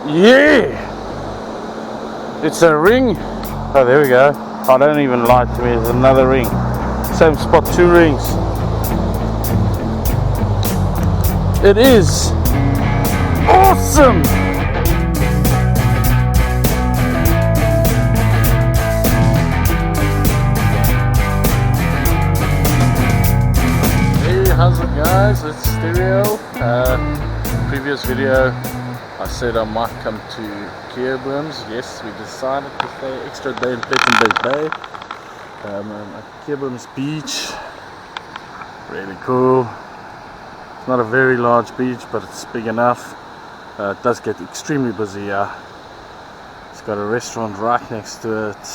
Yeah! It's a ring. Oh, there we go. I don't even lie to me. There's another ring. Same spot, 2 rings. It is awesome. Hey, how's it guys? It's Stereo. Previous video I said I might come to Keurbooms. Yes, we decided to stay an extra day in Plettenberg Bay. At Keurbooms beach. Really cool. It's not a very large beach, but it's big enough. It does get extremely busy here. It's got a restaurant right next to it.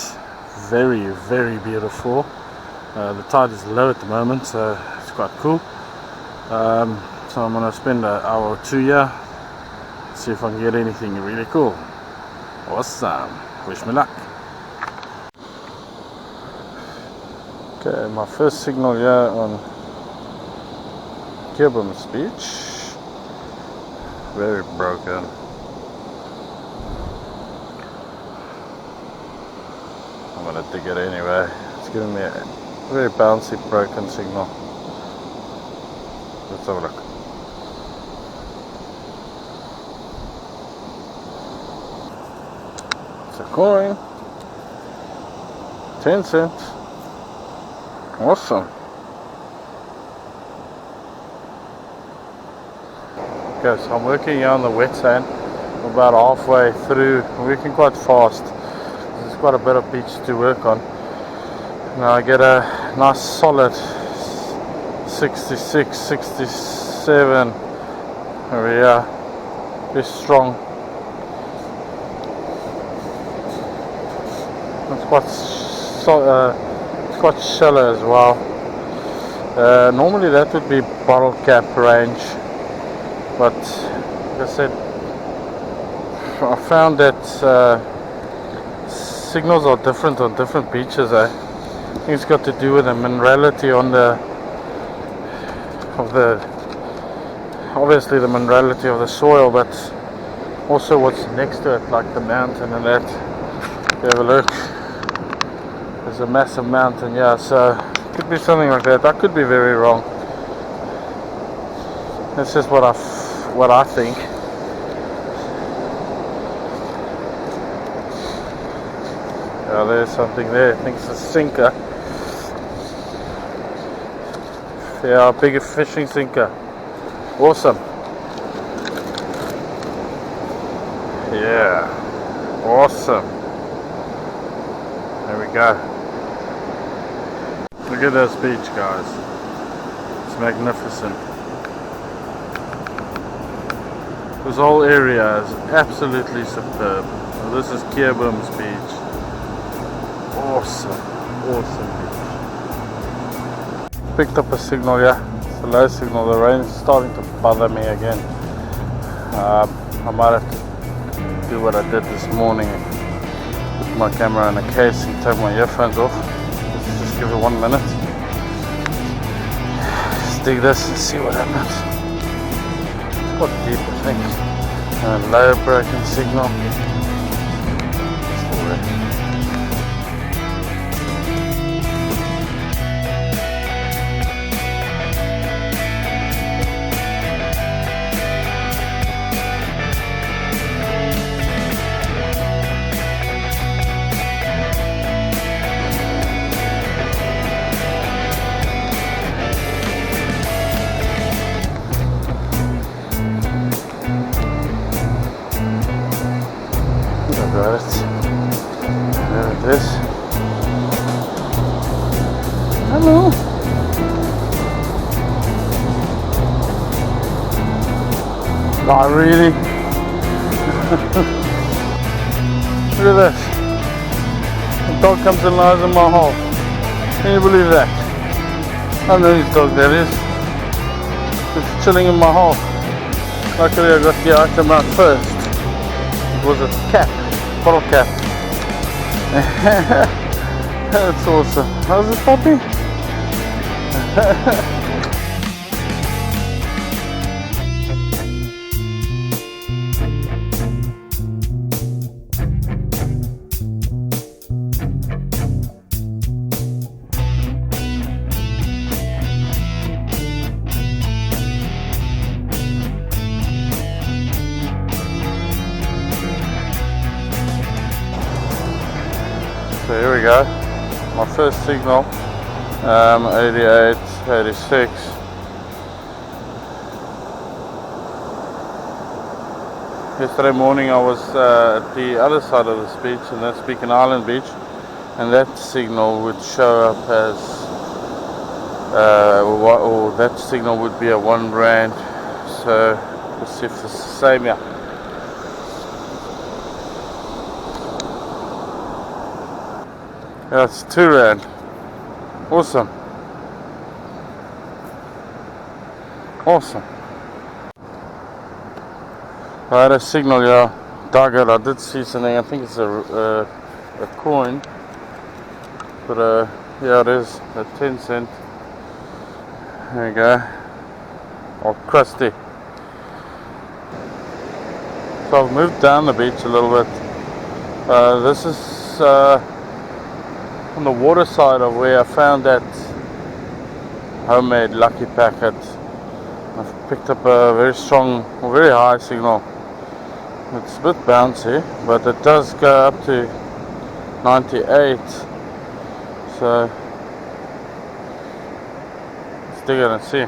Very, very beautiful. The tide is low at the moment, so it's quite cool. So I'm going to spend an hour or 2 here. See if I can get anything really cool. Awesome. Wish me luck. Okay, my first signal here on Keurbooms beach. Very broken. I'm gonna dig it anyway. It's giving me a very bouncy broken signal. Let's have a look. It's a coin. 10 cents. Awesome. Okay, so I'm working here on the wet sand. I'm about halfway through. I'm working quite fast. There's quite a bit of beach to work on. Now I get a nice solid 66, 67 over here. Very strong. It's quite shallow as well. Normally that would be bottle cap range. But like I said, I found that signals are different on different beaches. I think it's got to do with the minerality on obviously the minerality of the soil, but also what's next to it, like the mountain and that. If you have a look, there's a massive mountain, yeah. So it could be something like that. I could be very wrong. That's just what I think. Yeah, there's something there. I think it's a sinker. Yeah, a bigger fishing sinker. Awesome. Yeah. Awesome. There we go. Look at this beach, guys. It's magnificent. This whole area is absolutely superb. Well, this is Keurbooms beach. Awesome, awesome beach. Picked up a signal here. It's a low signal. The rain is starting to bother me again. I might have to do what I did this morning. Put my camera in a case and take my earphones off. Let's just give it 1 minute. Just dig this and see what happens. Quite deep, I think. And low broken signal. Still there. Got it. There it is. Hello. Not really. Look at this. The dog comes and lies in my hole. Can you believe that? I don't know whose dog that is. It's chilling in my hole. Luckily I got the item out first. It was a cat. Bottle cap. That's awesome. How's this puppy? So here we go, my first signal, 88, 86. Yesterday morning I was at the other side of this beach, and that's Beacon Island Beach, and that signal would show up as, or that signal would be a 1 rand. So let's see if it's the same here. Yeah, it's 2 rand. Awesome. Awesome. I had a signal here, dug it. I did see something. I think it's a coin, but yeah, it is a 10 cent. There you go. All crusty. So I've moved down the beach a little bit. This is on the water side of where I found that homemade lucky packet. I've picked up a very strong, very high signal. It's a bit bouncy, but it does go up to 98. So let's dig it and see.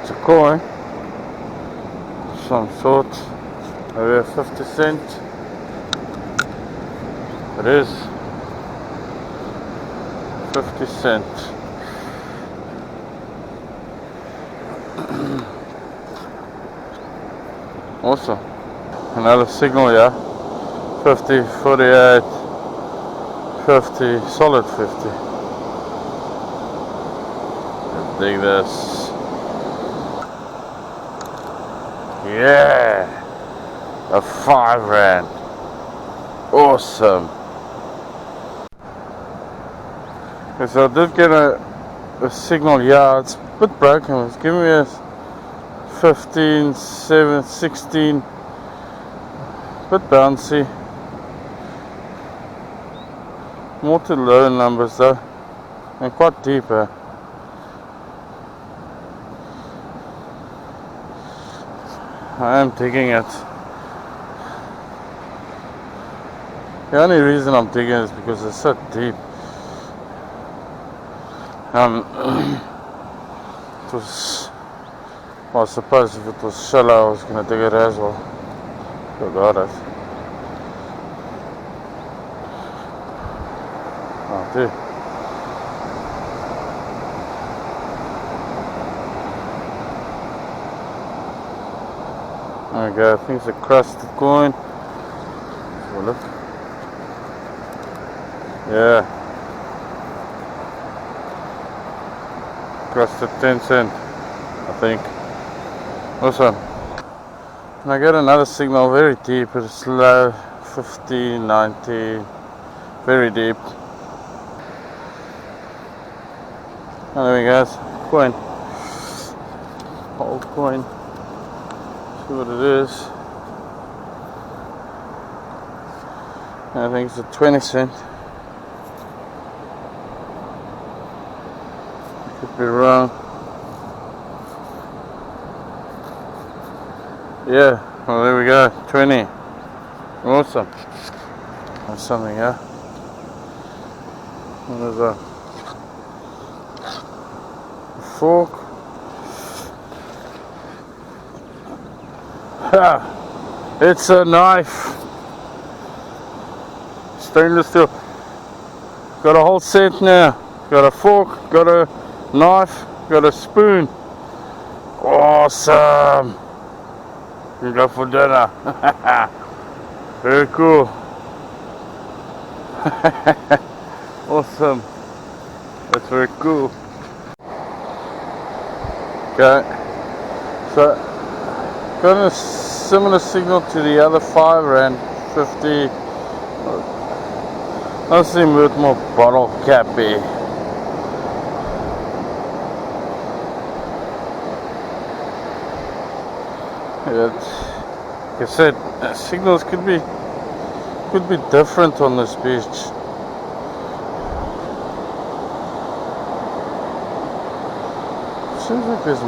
It's a coin, some sort, maybe a 50 cent. It is 50 cent. Awesome. Another signal here. 50, 48, 50, solid 50. Let's dig this. Yeah, a 5 rand. Awesome. Okay, so I did get a signal here. It's a bit broken. It's giving me a 15, 7, 16. Bit bouncy. More to low numbers though, and quite deeper. I am digging it. The only reason I'm digging is because it's so deep. It was, well, I suppose if it was shallow I was going to dig it as well. Forgot it. Oh dear. There we go, I think it's a crusted coin. Let's have a look. Yeah. Crusted 10 cent, I think. Awesome. And I get another signal very deep, it's low, 50, 90, very deep. And there we go, coin. Old coin. See what it is. I think it's a 20 cent. I could be wrong. Yeah, well there we go, 20. Awesome. There's something here. What is that? A fork. Ha! It's a knife. Stainless steel. Got a whole set now. Got a fork, got a knife, got a spoon. Awesome. You go for dinner. Very cool. Awesome. That's very cool. Okay. So got a similar signal to the other 5 rand 50. I seem a bit more bottle cappy. Like I said, signals could be different on this beach. seems like there's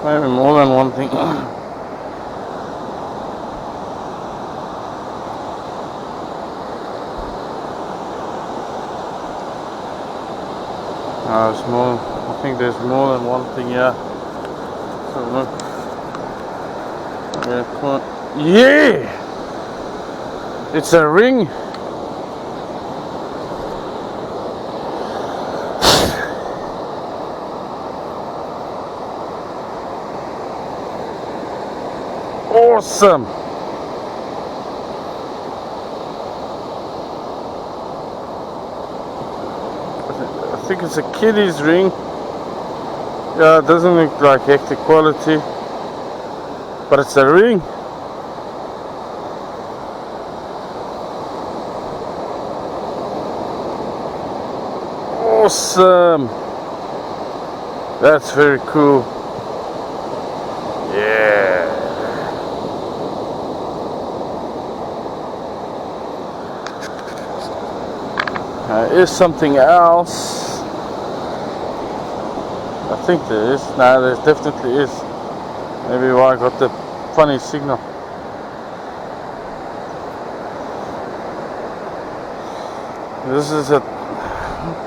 maybe more than one thing. It's more. I think there's more than one thing here. So look. Yeah! It's a ring. Awesome. I think it's a kiddie's ring. Yeah, it doesn't look like hectic quality, but it's a ring. Awesome. That's very cool. Yeah. Is something else. I think there is. No, there definitely is. Maybe why I got the funny signal. This is a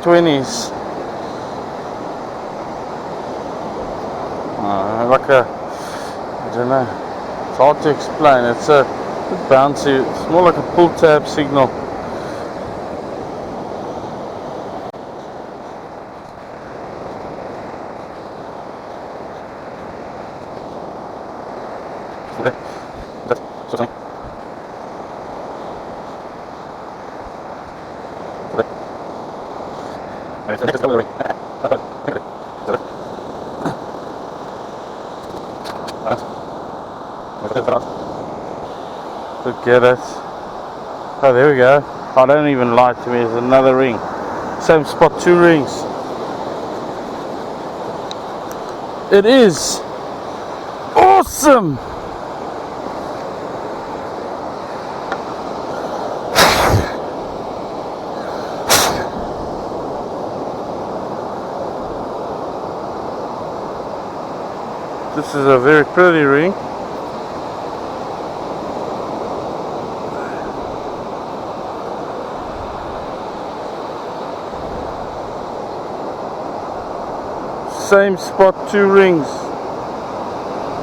20s. Like a, I don't know. It's hard to explain. It's a bit bouncy. It's more like a pull tab signal. Get it. Oh, there we go. Oh, don't even lie to me. There's another ring. Same spot, 2 rings. It is awesome. This is a very pretty ring. Same spot, 2 rings.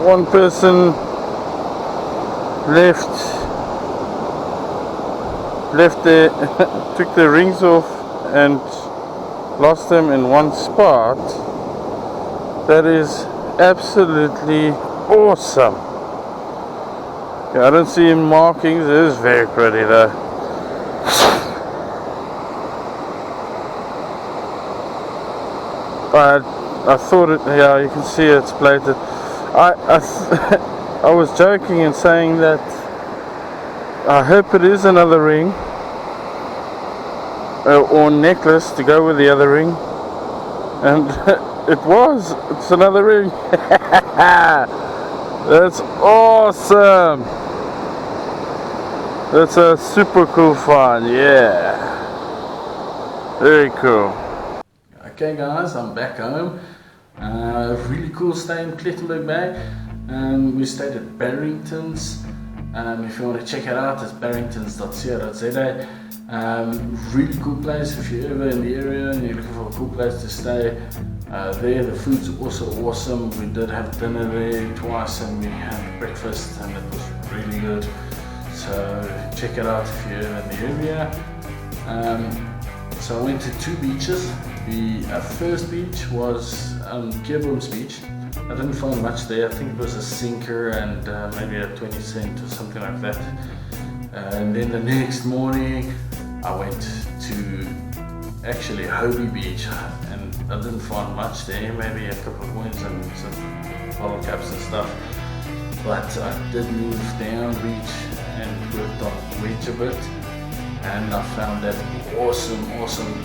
One person left there, took the rings off and lost them in one spot. That is absolutely awesome. Yeah, I don't see him markings. It is very pretty though. I thought it, yeah, you can see it's plated. I was joking and saying that I hope it is another ring or necklace to go with the other ring, and it was. It's another ring. That's awesome. That's a super cool find. Yeah, very cool. Okay guys, I'm back home. Really cool stay in Plettenberg Bay. We stayed at Barrington's. If you want to check it out, it's barringtons.co.za. Really cool place if you're ever in the area and you're looking for a cool place to stay. There, the food's also awesome. We did have dinner there twice and we had breakfast and it was really good. So check it out if you're ever in the area. So I went to 2 beaches. The first beach was Keurbooms beach. I didn't find much there. I think it was a sinker and maybe a 20 cent or something like that. And then the next morning I went to actually Hoby beach and I didn't find much there. Maybe a couple of coins and some bottle caps and stuff. But I did move down beach and worked on Wedge a bit. And I found that awesome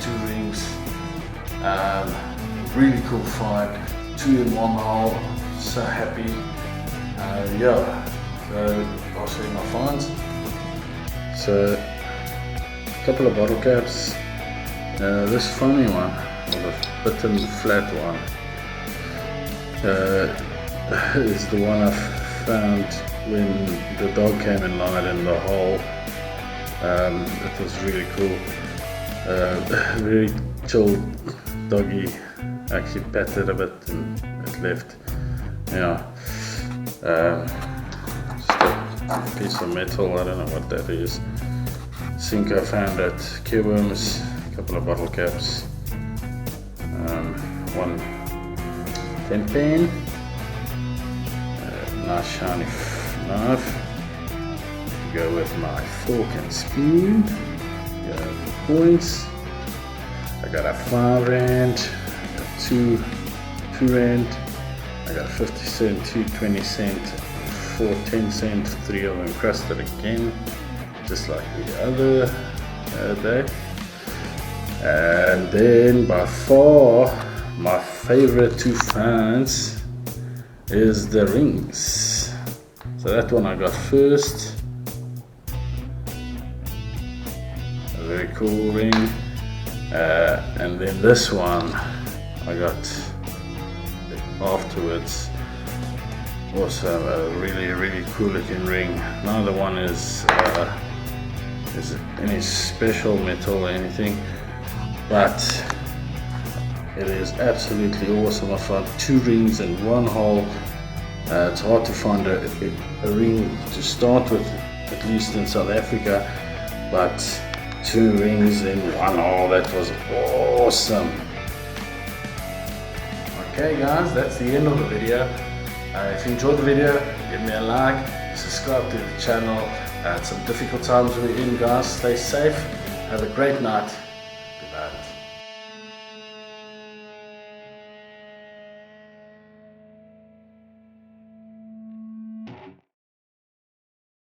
2 rings. Really cool find, 2 in 1 hole, so happy. Yeah, so I'll show you my finds. So a couple of bottle caps. This funny one, the bitten flat one, is the one I found when the dog came and lied in the hole. It was really cool. Very chill doggy. Actually patted a bit and it left. Yeah. Just a piece of metal, I don't know what that is. Sink I found at Keurbooms, a couple of bottle caps, one 10 pen, nice shiny knife to go with my fork and spoon. The points. I got a 5 rand, I got 2 rand, I got a 50 cent, 2 20 cent, 4 10 cent, 3 of them crusted again, just like the other day. And then by far my favorite to find is the rings. So that one I got first. A very cool ring. And then this one I got afterwards. Also a really cool looking ring. Neither one is any special metal or anything, but it is absolutely awesome. I found 2 rings in one hole. It's hard to find a ring to start with, at least in South Africa, but 2 rings in one hole, that was awesome. Okay guys, that's the end of the video. If you enjoyed the video, give me a like, subscribe to the channel. It's some difficult times we're in, guys. Stay safe, have a great night. Good night.